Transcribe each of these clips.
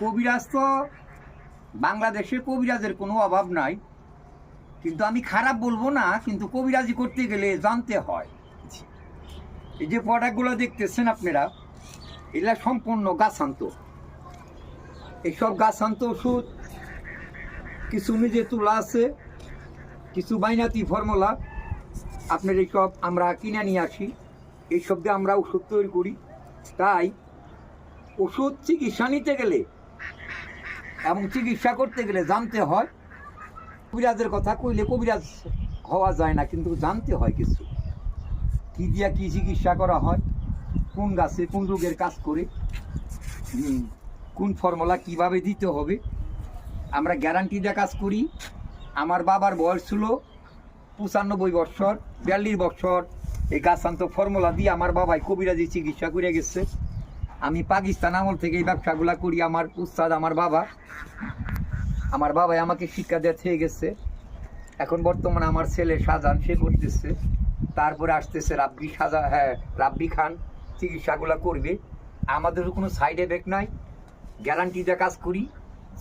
কবিরাজ তো বাংলাদেশে কবিরাজের কোনো অভাব নাই, কিন্তু আমি খারাপ বলবো না, কিন্তু কবিরাজি করতে গেলে জানতে হয়। এই যে প্রোডাক্টগুলো দেখতেছেন আপনারা, এগুলা সম্পূর্ণ গাছান্ত। এইসব গাছান্ত ওষুধ কিছু নিজে তোলা আছে, কিছু বাইনাতি ফর্মুলা আপনার এইসব আমরা কিনে নিয়ে আসি, এইসব দিয়ে আমরা ওষুধ তৈরি করি। তাই ওষুধ চিকিৎসা নিতে গেলে এবং চিকিৎসা করতে গেলে জানতে হয়। কবিরাজের কথা কইলে কবিরাজ হওয়া যায় না, কিন্তু জানতে হয় কিছু, কী দিয়া কী চিকিৎসা করা হয়, কোন গাছে কোন রোগের কাজ করে, কোন ফর্মুলা কিভাবে দিতে হবে। আমরা গ্যারান্টি দিয়ে কাজ করি। আমার বাবার বয়স ছিল 95 বছর, 42 বছর এই গাছান্ত ফর্মুলা দিয়ে আমার বাবাই কবিরাজি চিকিৎসা করে গেছে। আমি পাকিস্তান আমল থেকে এই ব্যবসাগুলা করি। আমার উস্তাদ আমার বাবাই আমাকে শিক্ষা দিয়ে থেকে গেছে। এখন বর্তমানে আমার ছেলে শাহজাহান সে করতেছে, তারপরে আসতেছে রাব্বি খান চিকিৎসাগুলা করবে। আমাদের কোনো সাইড এফেক্ট নাই, গ্যারান্টি দিয়ে কাজ করি।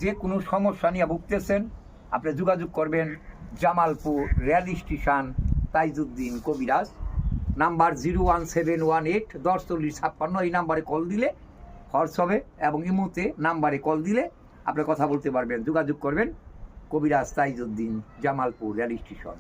যে কোনো সমস্যা নিয়ে ভুগতেছেন আপনি যোগাযোগ করবেন জামালপুর রেল স্টেশন তাইজউদ্দিন কবিরাজ, নাম্বার 01718 104056। এই নাম্বারে কল দিলে হোয়াটসঅ্যাপে এবং ইমোতে নাম্বারে কল দিলে আপনি কথা বলতে পারবেন। যোগাযোগ করবেন কবিরাজ তাইজউদ্দিন, জামালপুর রেল স্টেশন।